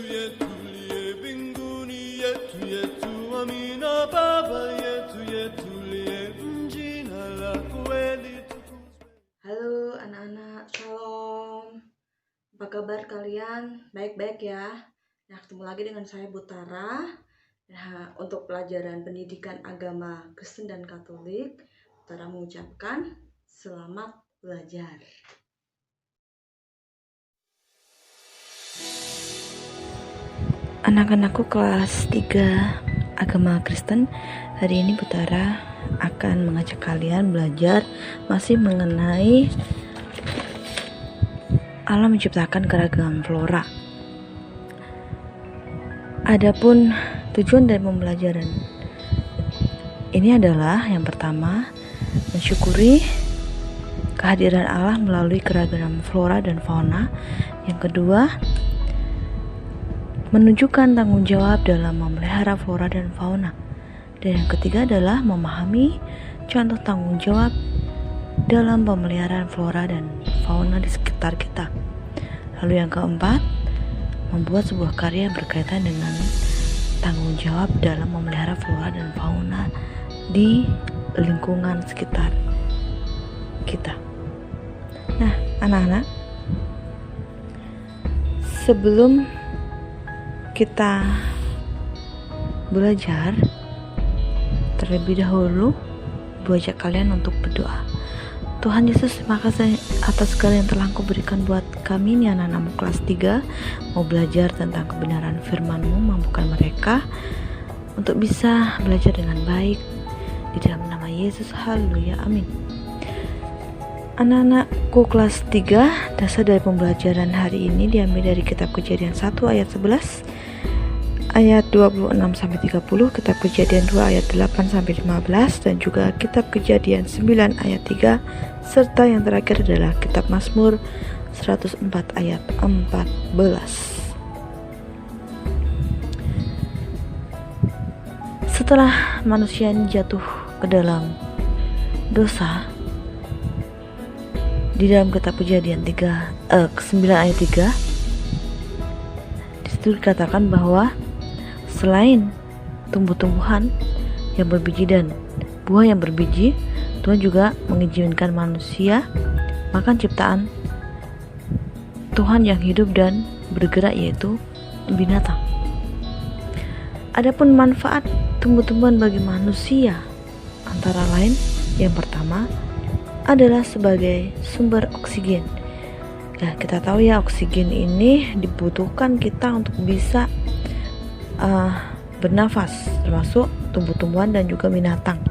yetu liye mbinguni, yetu yetu, amina Baba yetu liye, jina lako litukuzwe. Halo anak-anak, shalom. Apa kabar kalian? Baik-baik ya. Nah, ketemu lagi dengan saya Butara. Nah, untuk pelajaran pendidikan agama Kristen dan Katolik, Butara mengucapkan selamat belajar. Anak-anakku kelas 3 agama Kristen, hari ini Butara akan mengajak kalian belajar masih mengenai Allah menciptakan keragaman flora. Adapun tujuan dari pembelajaran ini adalah yang pertama, mensyukuri kehadiran Allah melalui keragaman flora dan fauna. Yang kedua, menunjukkan tanggung jawab dalam memelihara flora dan fauna. Dan yang ketiga adalah memahami contoh tanggung jawab dalam pemeliharaan flora dan fauna di sekitar kita. Lalu yang keempat, membuat sebuah karya berkaitan dengan tanggung jawab dalam memelihara flora dan fauna di lingkungan sekitar kita. Nah, anak-anak, sebelum kita belajar, terlebih dahulu Ibu ajak kalian untuk berdoa. Tuhan Yesus, terima kasih atas segala yang telah Engkau berikan buat kami nih anak-anakmu kelas 3, mau belajar tentang kebenaran firman-Mu. Mampukan mereka untuk bisa belajar dengan baik di dalam nama Yesus. Haleluya, amin. Anak-anakku kelas 3, dasar dari pembelajaran hari ini diambil dari kitab Kejadian 1 ayat 11, ayat 26-30, kitab Kejadian 2 ayat 8-15, dan juga kitab Kejadian 9 ayat 3, serta yang terakhir adalah kitab Mazmur 104 ayat 14. Setelah manusia jatuh ke dalam dosa, di dalam kitab Kejadian 9 ayat 3, disitu dikatakan bahwa selain tumbuh-tumbuhan yang berbiji dan buah yang berbiji, Tuhan juga mengizinkan manusia makan ciptaan Tuhan yang hidup dan bergerak, yaitu binatang. Adapun manfaat tumbuh-tumbuhan bagi manusia antara lain, yang pertama adalah sebagai sumber oksigen. Nah, kita tahu ya, oksigen ini dibutuhkan kita untuk bisa bernafas, termasuk tumbuh-tumbuhan dan juga binatang.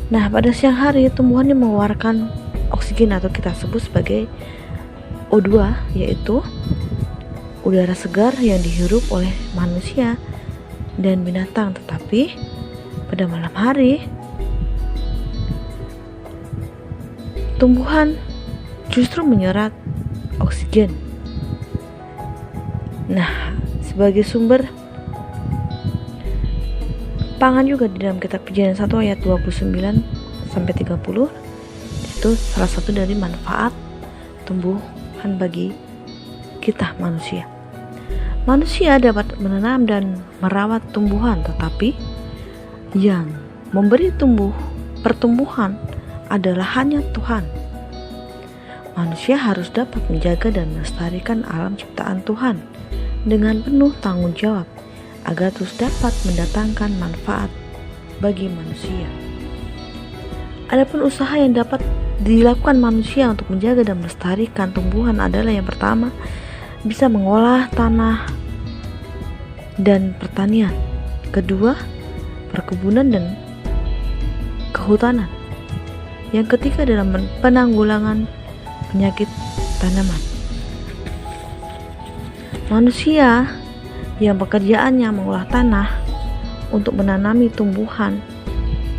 Nah, pada siang hari tumbuhan yang mengeluarkan oksigen atau kita sebut sebagai O2, yaitu udara segar yang dihirup oleh manusia dan binatang. Tetapi pada malam hari tumbuhan justru menyerap oksigen. Nah, sebagai sumber pangan juga di dalam kitab Kejadian 1 ayat 29-30, itu salah satu dari manfaat tumbuhan bagi kita manusia. Manusia dapat menanam dan merawat tumbuhan, tetapi yang memberi pertumbuhan adalah hanya Tuhan. Manusia harus dapat menjaga dan melestarikan alam ciptaan Tuhan dengan penuh tanggung jawab agar terus dapat mendatangkan manfaat bagi manusia. Adapun usaha yang dapat dilakukan manusia untuk menjaga dan melestarikan tumbuhan adalah yang pertama, bisa mengolah tanah dan pertanian. Kedua, perkebunan dan kehutanan. Yang ketiga adalah penanggulangan penyakit tanaman. Manusia yang pekerjaannya mengolah tanah untuk menanami tumbuhan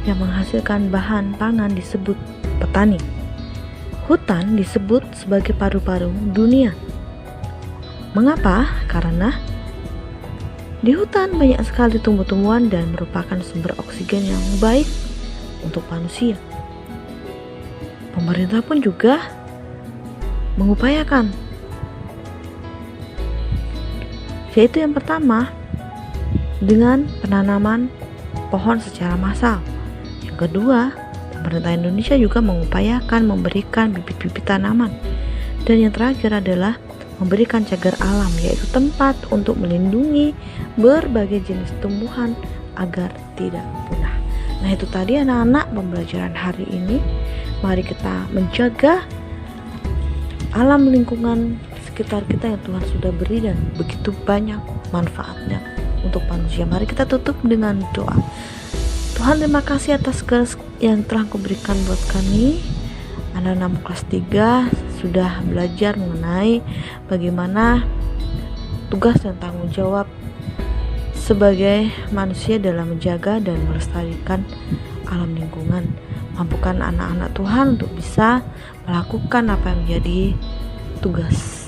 yang menghasilkan bahan pangan disebut petani. Hutan disebut sebagai paru-paru dunia. Mengapa? Karena di hutan banyak sekali tumbuh-tumbuhan dan merupakan sumber oksigen yang baik untuk manusia. Pemerintah pun juga mengupayakan yaitu yang pertama dengan penanaman pohon secara massal. Yang kedua, pemerintah Indonesia juga mengupayakan memberikan bibit-bibit tanaman. Dan yang terakhir adalah memberikan cagar alam, yaitu tempat untuk melindungi berbagai jenis tumbuhan agar tidak punah. Nah, itu tadi anak-anak pembelajaran hari ini. Mari kita menjaga alam lingkungan sekitar kita yang Tuhan sudah beri dan begitu banyak manfaatnya untuk manusia. Mari kita tutup dengan doa. Tuhan, terima kasih atas segala yang telah Kau berikan buat kami. Anak-anak kelas 3 sudah belajar mengenai bagaimana tugas dan tanggung jawab sebagai manusia dalam menjaga dan melestarikan alam lingkungan. Mampukan anak-anak Tuhan untuk bisa melakukan apa yang menjadi tugas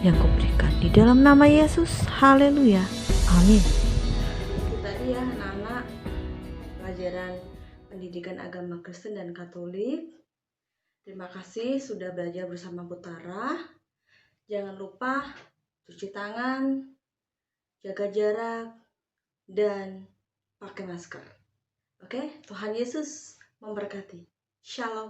yang Kau berikan. Di dalam nama Yesus, haleluya, amin. Itu tadi ya anak-anak pelajaran pendidikan agama Kristen dan Katolik. Terima kasih sudah belajar bersama Putara. Jangan lupa cuci tangan, jaga jarak, dan pakai masker. Oke, Tuhan Yesus memberkati. Shalom.